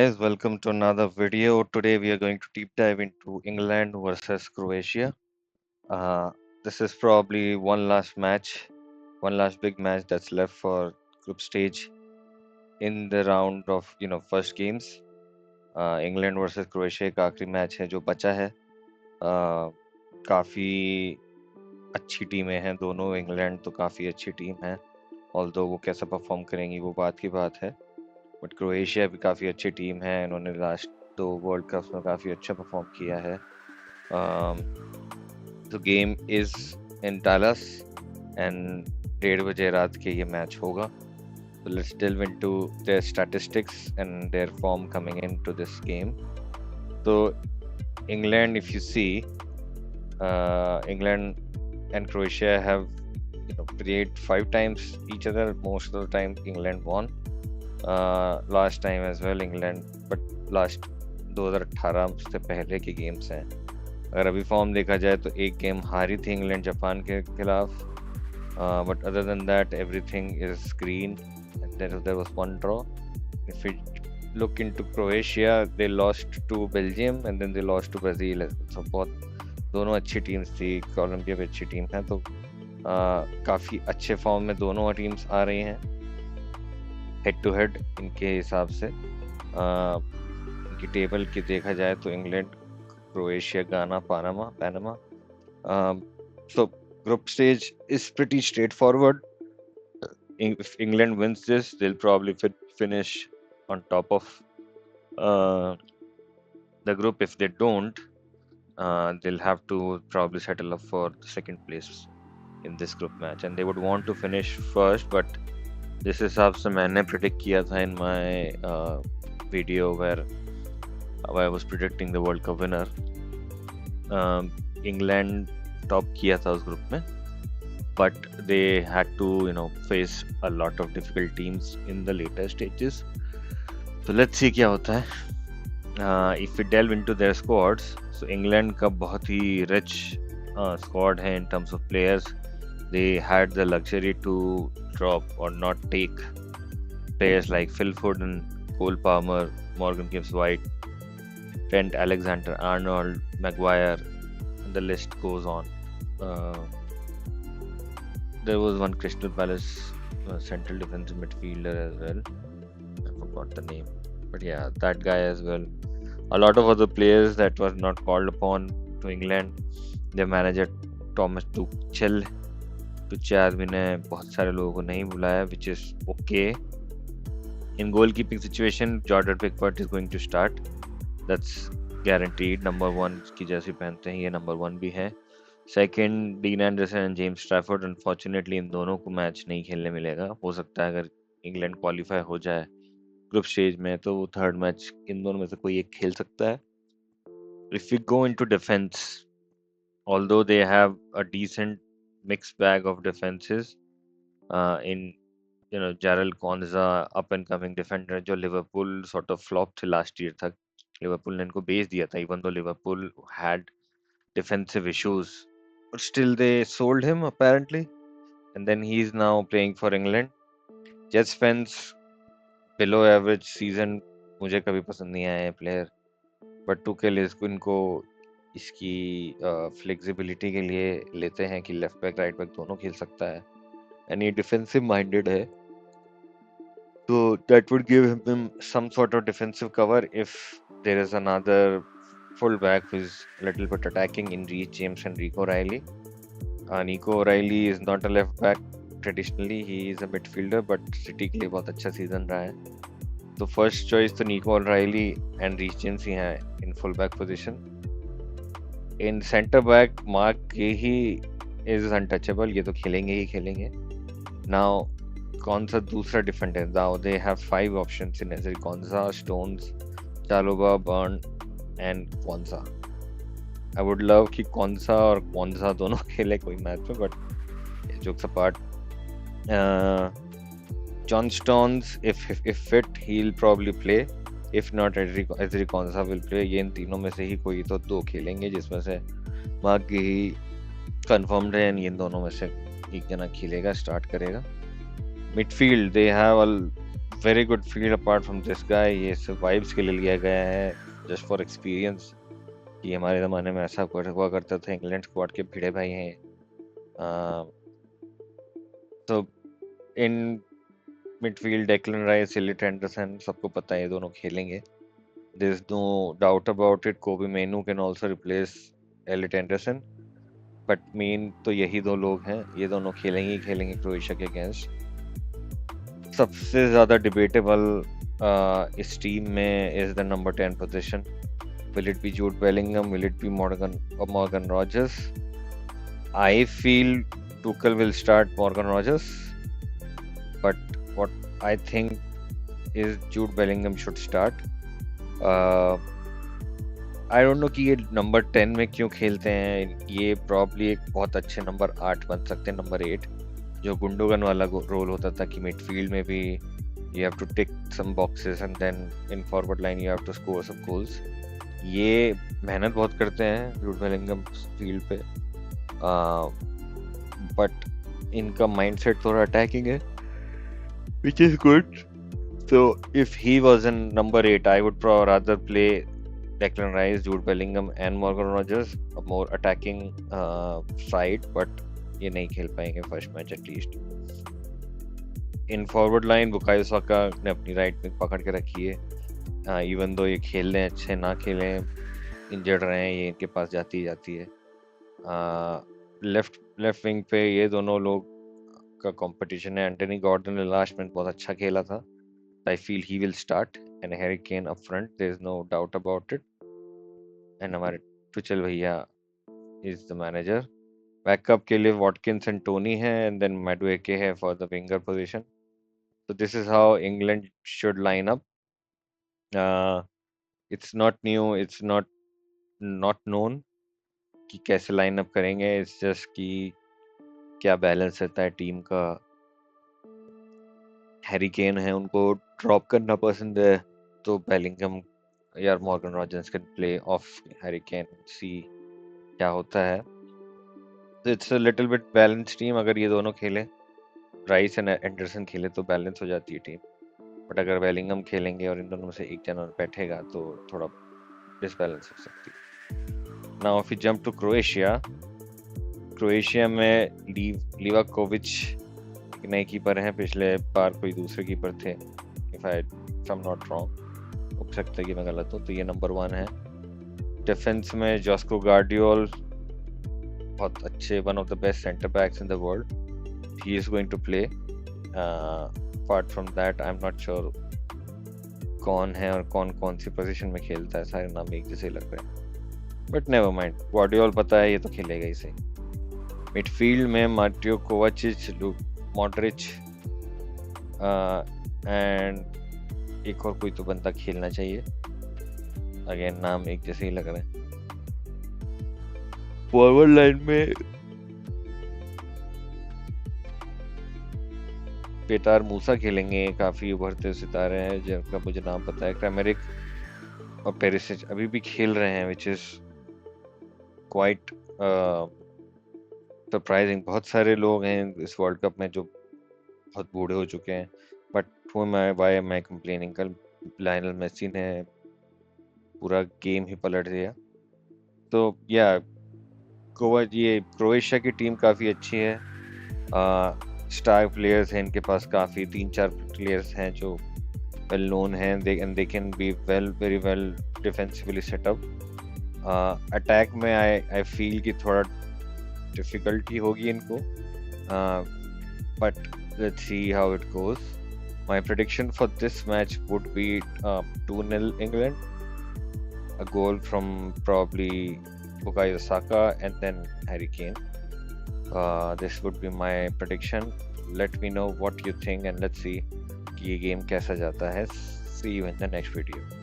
guys, welcome to another video. Today we are going to deep dive into England versus Croatia. Uh, this is probably one last match, one last big match that's left for group stage in the round of first games. England versus Croatia का आखिरी match है जो बचा है. काफ़ी अच्छी टीमें हैं दोनों. इंग्लैंड तो काफ़ी अच्छी टीम है, ऑल्दो वो कैसा परफॉर्म करेंगी वो बात की बात है. बट क्रोएशिया भी काफ़ी अच्छी टीम है. इन्होंने लास्ट 2 वर्ल्ड कप्स में काफ़ी अच्छा परफॉर्म किया है. The game is in Dallas and 1:30 बजे रात के ये मैच होगा. So let's delve into their statistics and their form coming into this game. So England, if you see, England and Croatia have played 5 times each other. Most of the time England won. Last time as well England, but last 2018 से पहले के games हैं. अगर अभी form देखा जाए तो एक गेम हारी थी इंग्लैंड जापान के खिलाफ, but other than that everything is green. There was one draw. If we look into Croatia, they lost to Belgium and then they lost to Brazil. So बहुत दोनों अच्छी टीम्स थी. Colombia भी अच्छी team है. तो काफ़ी अच्छे फॉर्म में दोनों टीम्स आ रही हैं हेड टू हेड इनके हिसाब से. इनकी टेबल की देखा जाए तो इंग्लैंड, क्रोएशिया, गाना, Panama. So group stage is pretty straightforward. If England wins this, they'll probably finish on top of the group. If they don't, they'll have to probably settle up for the second place in this group match, and they would want to finish first. But जिस हिसाब से मैंने predict किया था in my video where I was predicting the World Cup winner, England top किया था उस group में. But they had to face a lot of difficult teams in the later stages. So let's see क्या होता है. If we delve into their squads, so England का बहुत ही rich squad है in terms of players. They had the luxury to drop or not take players like Phil Foden, Cole Palmer, Morgan Gibbs-White, Trent Alexander-Arnold, Maguire, and the list goes on. There was one Crystal Palace central defensive midfielder as well. I forgot the name, but yeah, that guy as well. A lot of other players that were not called upon to England. Their manager Thomas Tuchel आदमी ने बहुत सारे लोगों को नहीं बुलाया, which is okay. In goalkeeping situation, Jordan Pickford is going to start. That's guaranteed. Number 1 की Jersey पहनते हैं, ये number 1 भी है. Second Dean Henderson and James Trafford. Unfortunately इन दोनों को मैच नहीं खेलने मिलेगा. हो सकता है अगर इंग्लैंड क्वालिफाई हो जाए ग्रुप स्टेज में तो वो थर्ड मैच इन दोनों में से कोई एक खेल सकता है. If we go into defence, although they have a decent mix bag of defences in Jarell Quansah, up and coming defender जो लिवरपूल सॉर्ट ऑफ फ्लॉप थे लास्ट ईयर तक. लिवरपूल ने इनको बेच दिया था, even though Liverpool had defensive issues, but still they sold him apparently, and then he's now playing for England. Jets fans, below average season मुझे कभी पसंद नहीं आया है प्लेयर, बट टुकेल इनको इसकी फ्लेक्सिबिलिटी के लिए लेते हैं कि लेफ्ट बैक राइट बैक दोनों खेल सकता है, एंड ये डिफेंसिव माइंडेड है. So that would give him some sort of defensive cover if there is another fullback who is a little bit attacking in Reece James and Nico O'Reilly. Nico O'Reilly is not a left back traditionally, he is a midfielder, but City के लिए बहुत अच्छा season रहा है. तो first choice तो Nico O'Reilly and Reece James ही हैं in fullback position. In center back Mark Guehi is untouchable, ये तो खेलेंगे ही खेलेंगे. Now कौन सा दूसरा defender? Now they have 5 options in Ezri Konsa, Stones, Chalobah, Burn and Kwanzaa. I would love कि Kwanzaa और Kwanzaa दोनों खेले कोई मैच में, but jokes apart, John Stones if fit he'll probably play. If not, Ezri Konsa will play. ये इन तीनों में से ही कोई तो 2 खेलेंगे, जिसमें से मार्क ही कंफर्म्ड है, इन दोनों में से एक जना खेलेगा, स्टार्ट करेगा. Midfield, they have a very good field apart from this guy. ये सिर्फ वाइब्स के लिए लिया गया है, जस्ट फॉर एक्सपीरियंस, कि हमारे ज़माने में ऐसा हुआ करता था। इंग्लैंड स्क्वाड के भिड़े भाई हैं। तो in midfield Declan Rice, Elliot Anderson, सबको पता है ये दोनों खेलेंगे। There is no doubt about it. Kobbie Mainoo can also replace Elliot Anderson, but main तो यही दो लोग हैं, ये दोनों खेलेंगे ही खेलेंगे क्रोएशिया के अगेंस्ट। सबसे ज़्यादा डिबेटेबल इस टीम में is the number 10 position. Will it be Jude Bellingham? Will it be Morgan Rogers? I feel Tuchel will start Morgan Rogers, but what I think is Jude Bellingham should start. I don't know कि ये number 10 में क्यों खेलते हैं। ये probably एक बहुत अच्छे नंबर 8 बन सकते हैं, नंबर 8, जो गुंडोगन वाला रोल होता था कि मिडफील्ड में भी you have to tick some boxes and then in forward line you have to score some goals. ये मेहनत बहुत करते हैं जूड बेलिंगम फील्ड पे, बट इनका माइंडसेट थोड़ा अटैकिंग है, which is good. So if he was in number 8, I would rather play Declan Rice, Jude Bellingham and Morgan Rogers, a more attacking side, but ये नहीं खेल पाएंगे first match at least. In forward line Bukayo Saka ने अपनी right में पकड़ के रखी है। इवन दो ये खेल लें अच्छे ना खेलें, इंजर्ड रहे हैं, ये इनके पास जाती है। लेफ्ट विंग पे ये दोनों लोग का कंपटीशन है। एंटनी गॉर्डन ने लास्ट में बहुत अच्छा खेला था, I feel he will start, and Harry Kane up front, there is no doubt about it. And हमारे टुचेल भैया इज द मैनेजर। बैकअप के लिए वॉटकिंस एंड टोनी है, एंड देन मैडुएके है for the winger position. So this is how England should line up. It's not new, it's not known कि कैसे line up करेंगे। It's just कि क्या balance रहता है टीम का। हैरी केन है, उनको ड्रॉप करना पसंद है, तो बेलिंगम या Morgan Rogers can play of Harry Kane, see क्या होता है। So it's a little bit balanced team. अगर ये दोनों खेले, राइस एंड एंडरसन खेले, तो बैलेंस हो जाती है टीम। बट अगर बेलिंगम खेलेंगे और इन दोनों में से एक जना बैठेगा तो थोड़ा डिसबैलेंस हो सकती है। Now if we jump to Croatia में लिवाकोविच नए कीपर हैं, पिछले बार कोई दूसरे कीपर थे, if I am not wrong, हो सकता है कि मैं गलत हूँ। तो ये नंबर 1 है। डिफेंस में जॉस्को गार्डियोल, बहुत अच्छे, one of the best centre backs in the world, he is going to play. Apart from that, I'm not sure कौन है और कौन सी पोजीशन में खेलता है, सारे नाम एक जैसे लग रहे हैं, बट नेवर माइंड, गार्डियोल पता है ये तो खेलेगा ही सही। मिडफील्ड में मार्टियो कोवाचिच, मॉड्रिच एंड एक और कोई तो बंदा खेलना चाहिए, अगेन नाम एक जैसे ही लग रहे हैं। फॉरवर्ड लाइन में पेटार मूसा खेलेंगे, काफ़ी उभरते सितारे हैं जिनका मुझे नाम पता है। क्रैमरिक और पेरिसिच अभी भी खेल रहे हैं, विच इज़ क्वाइट सरप्राइजिंग। बहुत सारे लोग हैं इस वर्ल्ड कप में जो बहुत बूढ़े हो चुके हैं, but why am I complaining. कल लायनल मेसी ने पूरा गेम ही पलट दिया। तो या ये क्रोएशिया की टीम काफ़ी अच्छी है। स्टार प्लेयर्स हैं इनके पास काफ़ी, 3-4 प्लेयर्स हैं जो वेल नोन हैं, they can be very well defensively setup. Attack में आई फील कि थोड़ा डिफिकल्टी होगी इनको, but let's see how it goes. My prediction for this match would be 2-0 England, a goal from probably Bukayo Saka and then Harry Kane. This would be my prediction. Let me know what you think and let's see कि ये game कैसा जाता है। See you in the next video.